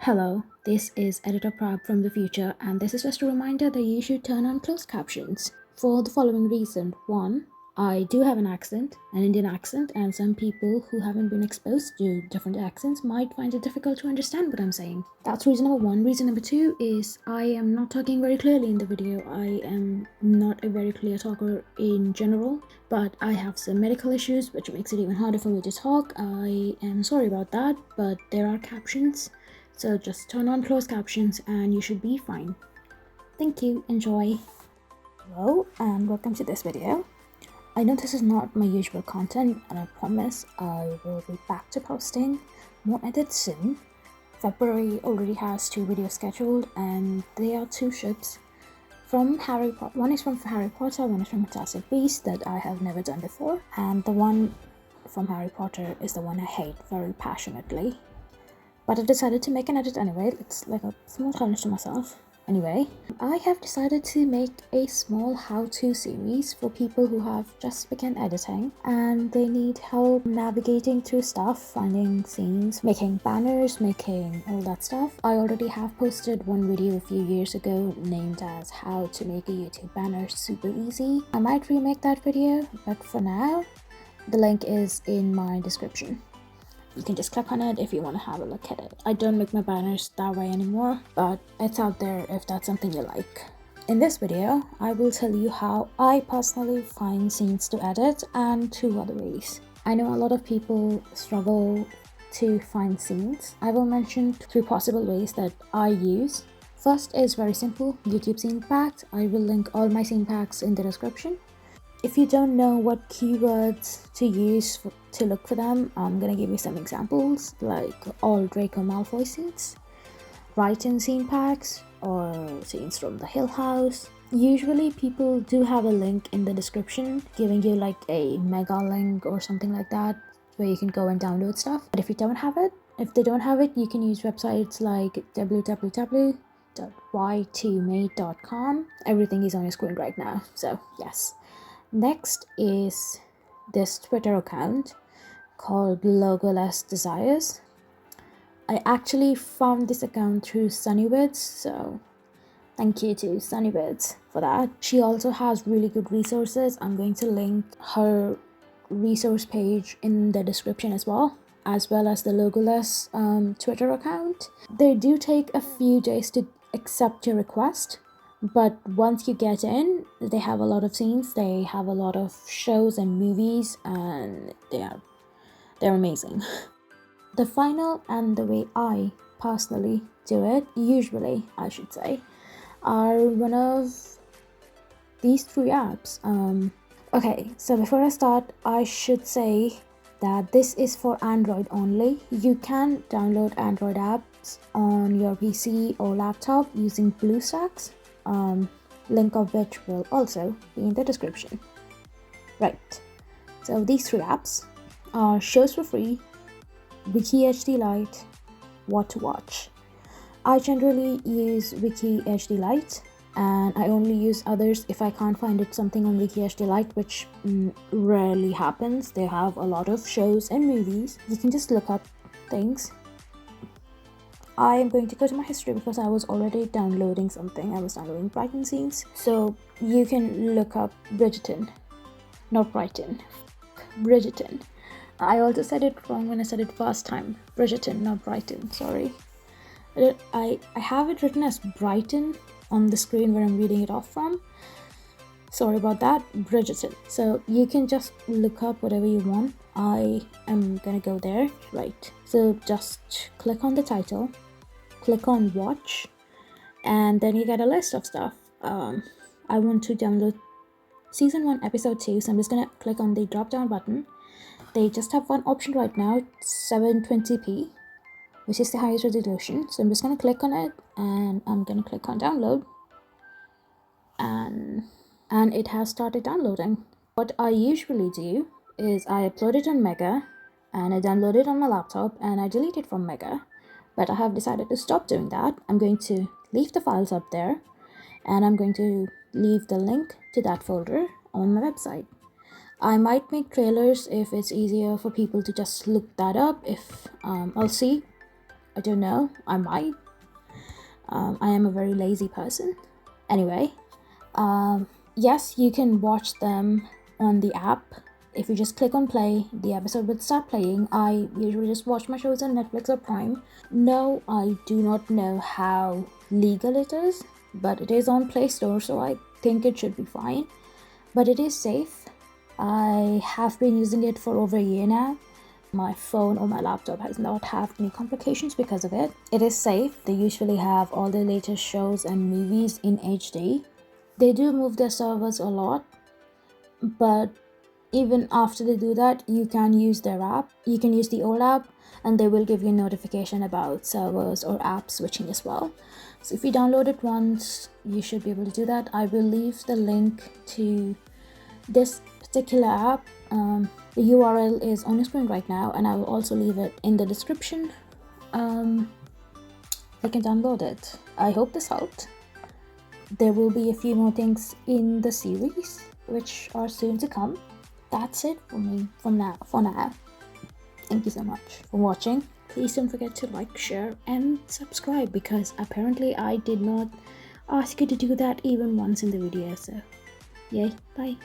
Hello, this is Editor Prabz from the future, and this is just a reminder that you should turn on closed captions for the following reason. One, I do have an accent, an Indian accent, and some people who haven't been exposed to different accents might find it difficult to understand what I'm saying. That's reason number one. Reason number two is I am not talking very clearly in the video. I am not a very clear talker in general, but I have some medical issues which makes it even harder for me to talk. I am sorry about that, but there are captions. So just turn on closed captions and you should be fine. Thank you, enjoy. Hello and welcome to this video. I know this is not my usual content and I promise I will be back to posting more edits soon. February already has 2 videos scheduled and they are 2 ships from Harry Potter. One is from Harry Potter, one is from Fantastic Beasts that I have never done before, and the one from Harry Potter is the one I hate very passionately. But I decided to make an edit anyway. It's like a small challenge to myself. Anyway, I have decided to make a small how-to series for people who have just begun editing and they need help navigating through stuff, finding scenes, making banners, making all that stuff. I already have posted one video a few years ago named as How to Make a YouTube Banner Super Easy. I might remake that video, but for now, the link is in my description. You can just click on it if you want to have a look at it. I don't make my banners that way anymore, but it's out there if that's something you like. In this video, I will tell you how I personally find scenes to edit and 2 other ways. I know a lot of people struggle to find scenes. I will mention 3 possible ways that I use. First is very simple, YouTube scene packs. I will link all my scene packs in the description. If you don't know what keywords to use to look for them, I'm gonna give you some examples like all Draco Malfoy scenes, write-in scene packs, or scenes from the Hill House. Usually people do have a link in the description giving you like a mega link or something like that where you can go and download stuff. But if they don't have it, you can use websites like www.y2mate.com. Everything is on your screen right now, so yes. Next is this Twitter account called Logoless Desires. I actually found this account through Sunnywids, so thank you to Sunnywids for that. She also has really good resources. I'm going to link her resource page in the description as well as the Logoless Twitter account. They do take a few days to accept your request, but once you get in, they have a lot of scenes, they have a lot of shows and movies, and they're amazing. The final and the way I personally do it, usually I should say, are one of these 3 apps. Okay, so before I start, I should say that this is for Android only. You can download Android apps on your PC or laptop using BlueStacks. Link of which will also be in the description. Right, so these 3 apps are Shows for Free, Wiki HD Lite, What to Watch. I generally use Wiki HD Lite and I only use others if I can't find something on Wiki HD Lite, which rarely happens. They have a lot of shows and movies. You can just look up things. I am going to go to my history because I was already downloading something. I was downloading Brighton scenes. So you can look up Bridgerton, not Brighton, Bridgerton. I also said it wrong when I said it first time. Bridgerton, not Brighton, sorry. I have it written as Brighton on the screen where I'm reading it off from. Sorry about that, Bridgerton. So you can just look up whatever you want. I am gonna go there, right. So just click on the title, click on watch, and then you get a list of stuff. I want to download season 1 episode 2, so I'm just gonna click on the drop down button. They just have one option right now, 720p, which is the highest resolution. So I'm just gonna click on it and I'm gonna click on download, and it has started downloading. What I usually do is I upload it on Mega and I download it on my laptop and I delete it from Mega. But I have decided to stop doing that. I'm going to leave the files up there and I'm going to leave the link to that folder on my website. I might make trailers if it's easier for people to just look that up. If I'll see I don't know, I might. I am a very lazy person. Anyway, yes, you can watch them on the app. If you just click on play, the episode will start playing. I usually just watch my shows on Netflix or Prime. No, I do not know how legal it is, but it is on Play Store, so I think it should be fine. But it is safe. I have been using it for over a year now. My phone or my laptop has not had any complications because of it. It is safe. They usually have all the latest shows and movies in HD. They do move their servers a lot, but even after they do that, you can use their app. You can use the old app and they will give you a notification about servers or app switching as well. So if you download it once, you should be able to do that. I will leave the link to this particular app. The URL is on your screen right now, and I will also leave it in the description. You can download it. I hope this helped. There will be a few more things in the series which are soon to come. That's it for me for now. Thank you so much for watching. Please don't forget to like, share, and subscribe, because apparently I did not ask you to do that even once in the video. So yay, bye.